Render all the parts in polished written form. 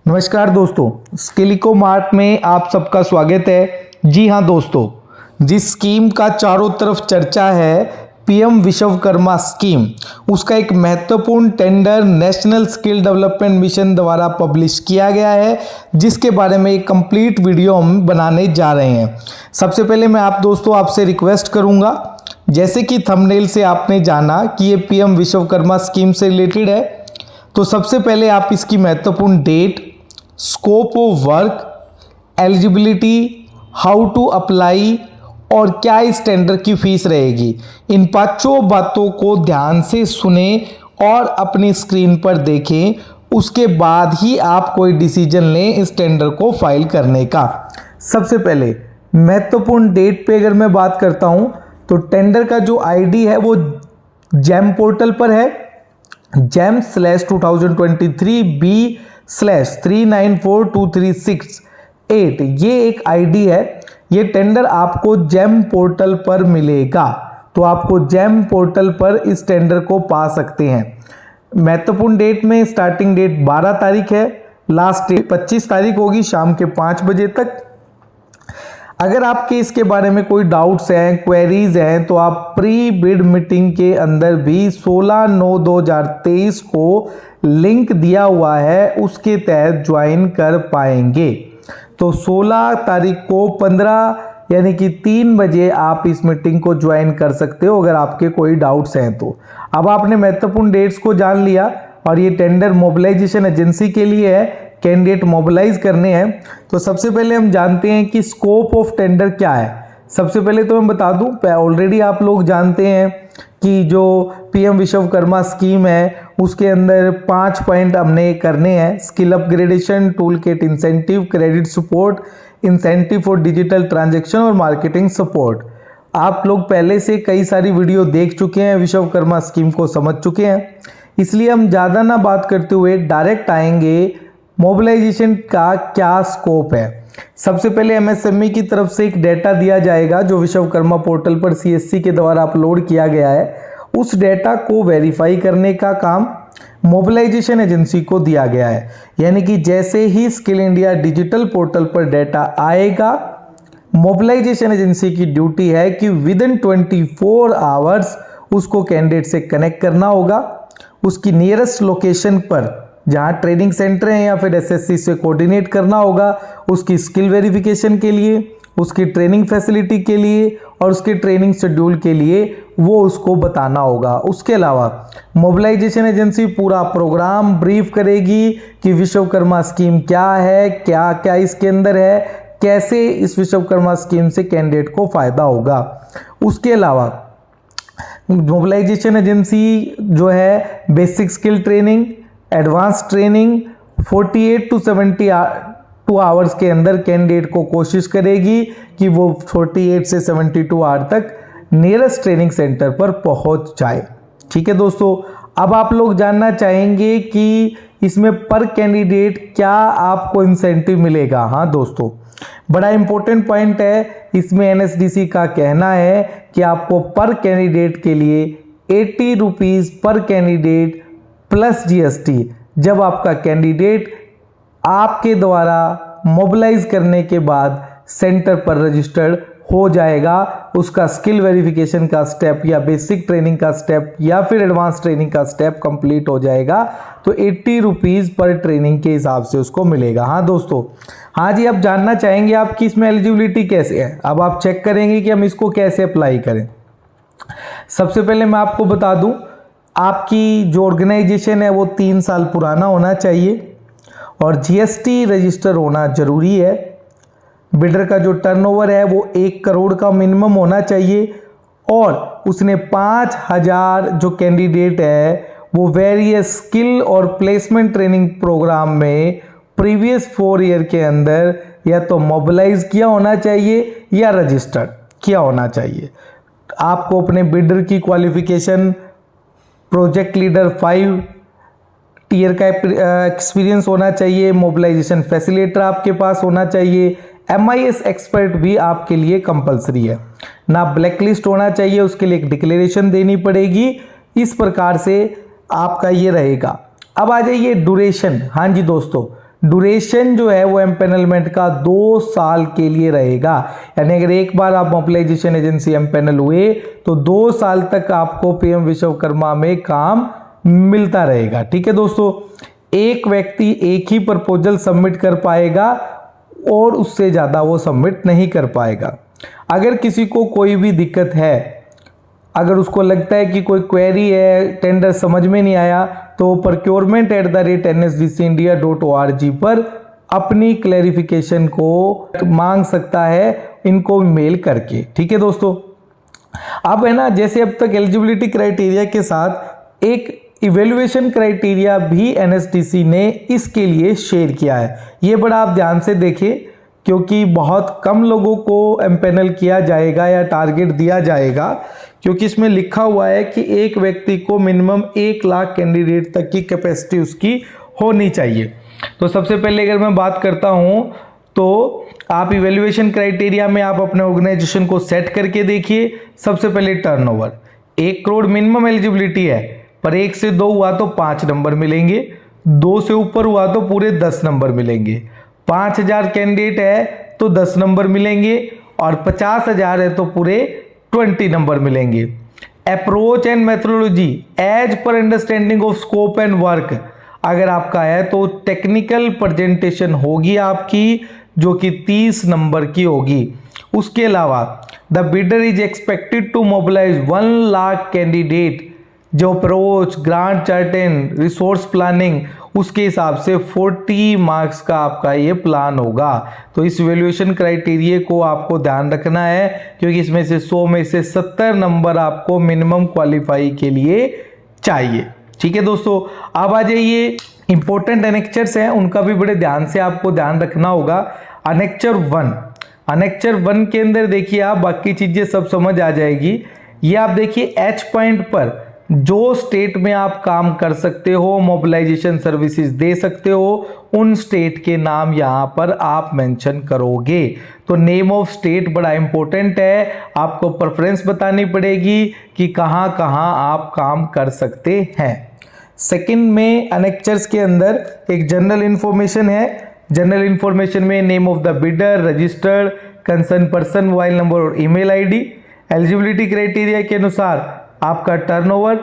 नमस्कार दोस्तों, स्किलिको मार्ट में आप सबका स्वागत है। जी हाँ दोस्तों, जिस स्कीम का चारों तरफ चर्चा है, पीएम विश्वकर्मा स्कीम, उसका एक महत्वपूर्ण tender national skill development mission द्वारा पब्लिश किया गया है, जिसके बारे में एक कंप्लीट वीडियो हम बनाने जा रहे हैं। सबसे पहले मैं आपसे रिक्वेस्ट करूंगा, जैसे कि थंबनेल से आपने जाना कि ये पीएम विश्वकर्मा स्कीम से रिलेटेड है, तो सबसे पहले आप इसकी महत्वपूर्ण date, scope of work, eligibility, how to apply और क्या इस टेंडर की फीस रहेगी, इन पांचों बातों को ध्यान से सुने और अपनी स्क्रीन पर देखें। उसके बाद ही आप कोई डिसीजन लें इस टेंडर को फाइल करने का। सबसे पहले महत्वपूर्ण डेट पे अगर मैं बात करता हूं, तो टेंडर का जो आईडी है वो जैम पोर्टल पर है, JAM/2023B/394236 ये एक आईडी है। ये टेंडर आपको जैम पोर्टल पर मिलेगा, तो आपको जैम पोर्टल पर इस टेंडर को पा सकते हैं। महत्वपूर्ण डेट में स्टार्टिंग डेट 12 तारीख है, लास्ट डेट 25 तारीख होगी शाम के 5 बजे तक। अगर आपके इसके बारे में कोई डाउट्स हैं, क्वेरीज हैं, तो आप प्री बिड मीटिंग के अंदर भी 16/9/2023 को लिंक दिया हुआ है, उसके तहत ज्वाइन कर पाएंगे। तो 16 तारीख को 15 यानी कि 3 बजे आप इस मीटिंग को ज्वाइन कर सकते हो अगर आपके कोई डाउट्स हैं तो। अब आपने महत्वपूर्ण डेट्स को जान लिया और ये टेंडर मोबिलाइजेशन एजेंसी के लिए है, कैंडिडेट मोबिलाइज करने हैं। तो सबसे पहले हम जानते हैं कि स्कोप ऑफ टेंडर क्या है। सबसे पहले तो मैं बता दूं, ऑलरेडी आप लोग जानते हैं कि जो पीएम विश्वकर्मा स्कीम है उसके अंदर 5 पॉइंट हमने करने हैं: skill upgradation, tool kit incentive, credit support, incentive for digital transaction और मार्केटिंग सपोर्ट। आप लोग पहले से कई सारी वीडियो देख चुके हैं, विश्वकर्मा स्कीम को समझ चुके हैं, इसलिए हम ज़्यादा ना बात करते हुए डायरेक्ट आएंगे मोबिलाइजेशन का क्या स्कोप है। सबसे पहले एमएसएमई की तरफ से एक डेटा दिया जाएगा जो विश्वकर्मा पोर्टल पर सीएससी के द्वारा अपलोड किया गया है। उस डेटा को वेरीफाई करने का काम मोबिलाइजेशन एजेंसी को दिया गया है। यानी कि जैसे ही स्किल इंडिया डिजिटल पोर्टल पर डेटा आएगा, मोबिलाइजेशन एजेंसी की ड्यूटी है कि विदिन 24 आवर्स उसको कैंडिडेट से कनेक्ट करना होगा। उसकी नियरेस्ट लोकेशन पर जहाँ ट्रेनिंग सेंटर है या फिर एसएससी से कोऑर्डिनेट करना होगा, उसकी स्किल वेरिफिकेशन के लिए, उसकी ट्रेनिंग फैसिलिटी के लिए और उसके ट्रेनिंग शेड्यूल के लिए वो उसको बताना होगा। उसके अलावा मोबिलाइजेशन एजेंसी पूरा प्रोग्राम ब्रीफ करेगी कि विश्वकर्मा स्कीम क्या है, क्या क्या इसके अंदर है, कैसे इस विश्वकर्मा स्कीम से कैंडिडेट को फायदा होगा। उसके अलावा मोबिलाइजेशन एजेंसी जो है basic skill training, advance training 48 to 72 hours के अंदर कैंडिडेट को कोशिश करेगी कि वो 48 से 72 आवर तक नियरेस्ट ट्रेनिंग सेंटर पर पहुंच जाए। ठीक है दोस्तों, अब आप लोग जानना चाहेंगे कि इसमें पर कैंडिडेट क्या आपको इंसेंटिव मिलेगा। हाँ दोस्तों, बड़ा इंपॉर्टेंट पॉइंट है। इसमें एनएसडीसी का कहना है कि आपको पर कैंडिडेट के लिए 80 रुपीज़ पर कैंडिडेट प्लस जीएसटी, जब आपका कैंडिडेट आपके द्वारा मोबिलाइज करने के बाद सेंटर पर रजिस्टर्ड हो जाएगा, उसका स्किल वेरिफिकेशन का स्टेप या बेसिक ट्रेनिंग का स्टेप या फिर एडवांस ट्रेनिंग का स्टेप कंप्लीट हो जाएगा, तो 80 रुपीज़ पर ट्रेनिंग के हिसाब से उसको मिलेगा। हाँ दोस्तों, हाँ जी, आप जानना चाहेंगे आपकी इसमें एलिजिबिलिटी कैसे है। अब आप चेक करेंगे कि हम इसको कैसे अप्लाई करें। सबसे पहले मैं आपको बता दूं, आपकी जो ऑर्गेनाइजेशन है वो 3 साल पुराना होना चाहिए और जीएसटी रजिस्टर होना जरूरी है। बिडर का जो टर्नओवर है वो 1 करोड़ का मिनिमम होना चाहिए और उसने 5000 जो कैंडिडेट है वो वेरियस स्किल और प्लेसमेंट ट्रेनिंग प्रोग्राम में प्रीवियस 4 ईयर के अंदर या तो मोबिलाइज किया होना चाहिए या रजिस्टर्ड किया होना चाहिए। आपको अपने बिडर की क्वालिफिकेशन, प्रोजेक्ट लीडर 5 टीयर का एक्सपीरियंस होना चाहिए, मोबिलाइजेशन फैसिलिटेटर आपके पास होना चाहिए, MIS एक्सपर्ट भी आपके लिए कंपलसरी है ना, ब्लैकलिस्ट होना चाहिए, उसके लिए एक डिक्लेरेशन देनी पड़ेगी। इस प्रकार से आपका ये रहेगा। अब आ जाइए ड्यूरेशन। हाँ जी दोस्तों, ड्यूरेशन जो है वो एम्पेनलमेंट का 2 साल के लिए रहेगा। यानी अगर एक बार आप मोबिलाइजेशन एजेंसी एम्पेनल हुए तो 2 साल तक आपको पीएम विश्वकर्मा में काम मिलता रहेगा। ठीक है दोस्तों, एक व्यक्ति एक ही प्रपोजल सबमिट कर पाएगा और उससे ज़्यादा वो सबमिट नहीं कर पाएगा। अगर किसी को कोई भी दिक्कत है, अगर उसको लगता है कि कोई क्वेरी है, टेंडर समझ में नहीं आया, तो procurement@nsdcindia.org पर अपनी क्लैरिफिकेशन को मांग सकता है इनको मेल करके। ठीक है दोस्तों, अब है ना, जैसे अब तक एलिजिबिलिटी क्राइटेरिया के साथ एक इवेल्युएशन क्राइटेरिया भी एनएसडीसी ने इसके लिए शेयर किया है। ये बड़ा आप ध्यान से देखें, क्योंकि बहुत कम लोगों को एम्पेनल किया जाएगा या टारगेट दिया जाएगा, क्योंकि इसमें लिखा हुआ है कि एक व्यक्ति को मिनिमम 1 लाख कैंडिडेट तक की कैपेसिटी उसकी होनी चाहिए। तो सबसे पहले अगर मैं बात करता हूं तो आप इवेल्युएशन क्राइटेरिया में आप अपने ऑर्गेनाइजेशन को सेट करके देखिए। सबसे पहले टर्नओवर 1 करोड़ मिनिमम एलिजिबिलिटी है, पर 1 से 2 हुआ तो 5 नंबर मिलेंगे, 2 से ऊपर हुआ तो पूरे 10 नंबर मिलेंगे, 5000 कैंडिडेट है तो 10 नंबर मिलेंगे, और 50,000 है तो पूरे 20 नंबर मिलेंगे। Approach and methodology as per understanding of scope and work अगर आपका है तो टेक्निकल प्रेजेंटेशन होगी आपकी, जो कि 30 नंबर की होगी। उसके अलावा the bidder is expected to mobilize 1 lakh candidate, जो approach, grant charting, resource planning, उसके हिसाब से 40 मार्क्स का आपका ये प्लान होगा। तो इस वैल्यूएशन क्राइटेरिया को आपको ध्यान रखना है, क्योंकि इसमें से 100 में से 70 नंबर आपको मिनिमम क्वालिफाई के लिए चाहिए। ठीक है दोस्तों, अब आ जाइए इंपॉर्टेंट एनेक्चर्स हैं, उनका भी बड़े ध्यान से आपको ध्यान रखना होगा। अनेक्चर 1, अनेक्चर 1 के अंदर देखिए आप, बाकी चीजें सब समझ आ जाएगी। ये आप देखिए एच पॉइंट पर जो स्टेट में आप काम कर सकते हो, मोबिलाइजेशन सर्विसेज दे सकते हो, उन स्टेट के नाम यहाँ पर आप मेंशन करोगे। तो नेम ऑफ स्टेट बड़ा इंपॉर्टेंट है, आपको प्रेफरेंस बतानी पड़ेगी कि कहाँ कहाँ आप काम कर सकते हैं। सेकंड में अनेक्चर्स के अंदर एक जनरल इंफॉर्मेशन है। जनरल इंफॉर्मेशन में name of the bidder, registered, concern person, mobile number और ईमेल आईडी। एलिजिबिलिटी क्राइटेरिया के अनुसार आपका टर्नओवर,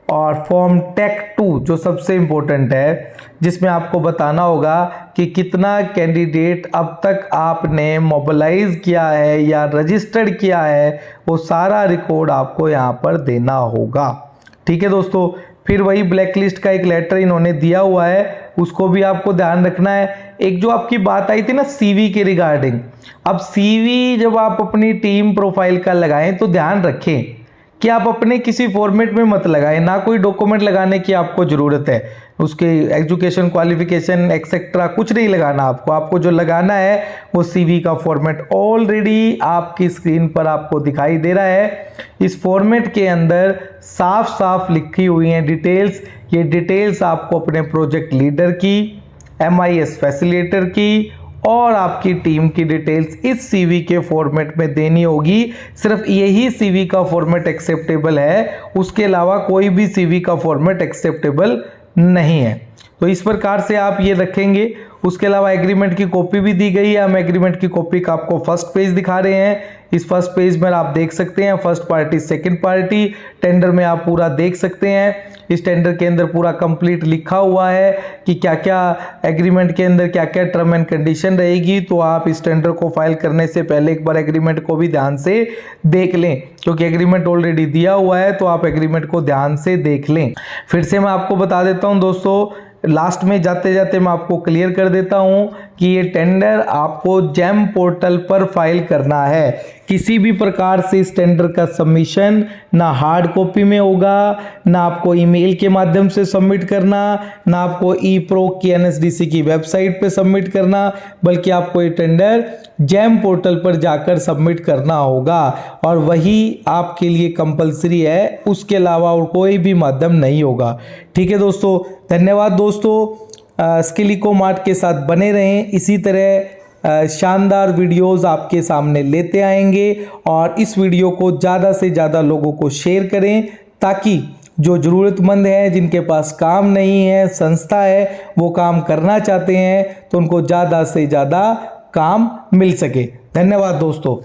और फॉर्म टेक 2 जो सबसे इंपॉर्टेंट है, जिसमें आपको बताना होगा कि कितना कैंडिडेट अब तक आपने मोबिलाइज किया है या रजिस्टर्ड किया है, वो सारा रिकॉर्ड आपको यहाँ पर देना होगा। ठीक है दोस्तों, फिर वही ब्लैक लिस्ट का एक लेटर इन्होंने दिया हुआ है, उसको भी आपको ध्यान रखना है। एक जो आपकी बात आई थी ना सीवी के रिगार्डिंग, अब सीवी जब आप अपनी टीम प्रोफाइल का लगाएं तो ध्यान रखें कि आप अपने किसी फॉर्मेट में मत लगाएं, ना कोई डॉक्यूमेंट लगाने की आपको ज़रूरत है, उसके एजुकेशन क्वालिफिकेशन एक्सेट्रा कुछ नहीं लगाना आपको। आपको जो लगाना है वो सीवी का फॉर्मेट ऑलरेडी आपकी स्क्रीन पर आपको दिखाई दे रहा है। इस फॉर्मेट के अंदर साफ साफ लिखी हुई हैं डिटेल्स। ये डिटेल्स आपको अपने प्रोजेक्ट लीडर की, MIS फैसिलिटेटर की और आपकी टीम की डिटेल्स इस सीवी के फॉर्मेट में देनी होगी। सिर्फ यही सीवी का फॉर्मेट एक्सेप्टेबल है, उसके अलावा कोई भी सीवी का फॉर्मेट एक्सेप्टेबल नहीं है। तो इस प्रकार से आप ये रखेंगे। उसके अलावा एग्रीमेंट की कॉपी भी दी गई है। हम एग्रीमेंट की कॉपी का आपको फर्स्ट पेज दिखा रहे हैं। इस फर्स्ट पेज में आप देख सकते हैं first party, second party, tender में आप पूरा देख सकते हैं। इस टेंडर के अंदर पूरा कंप्लीट लिखा हुआ है कि क्या क्या एग्रीमेंट के अंदर क्या क्या टर्म एंड कंडीशन रहेगी। तो आप इस टेंडर को फाइल करने से पहले एक बार एग्रीमेंट को भी ध्यान से देख लें, क्योंकि एग्रीमेंट ऑलरेडी दिया हुआ है, तो आप एग्रीमेंट को ध्यान से देख लें। फिर से मैं आपको बता देता हूं दोस्तों, लास्ट में जाते जाते मैं आपको क्लियर कर देता हूं कि ये टेंडर आपको जेम पोर्टल पर फाइल करना है। किसी भी प्रकार से इस टेंडर का सबमिशन ना हार्ड कॉपी में होगा, ना आपको ईमेल के माध्यम से सबमिट करना, ना आपको ई-प्रो की NSDC की वेबसाइट पे सबमिट करना, बल्कि आपको ये टेंडर जेम पोर्टल पर जाकर सबमिट करना होगा, और वही आपके लिए कंपलसरी है। उसके अलावा और कोई भी माध्यम नहीं होगा। ठीक है दोस्तों, धन्यवाद दोस्तों। स्किल इको मार्ट के साथ बने रहें। इसी तरह शानदार वीडियोस आपके सामने लेते आएंगे, और इस वीडियो को ज़्यादा से ज़्यादा लोगों को शेयर करें ताकि जो ज़रूरतमंद हैं, जिनके पास काम नहीं है, संस्था है, वो काम करना चाहते हैं तो उनको ज़्यादा से ज़्यादा काम मिल सके। धन्यवाद दोस्तों।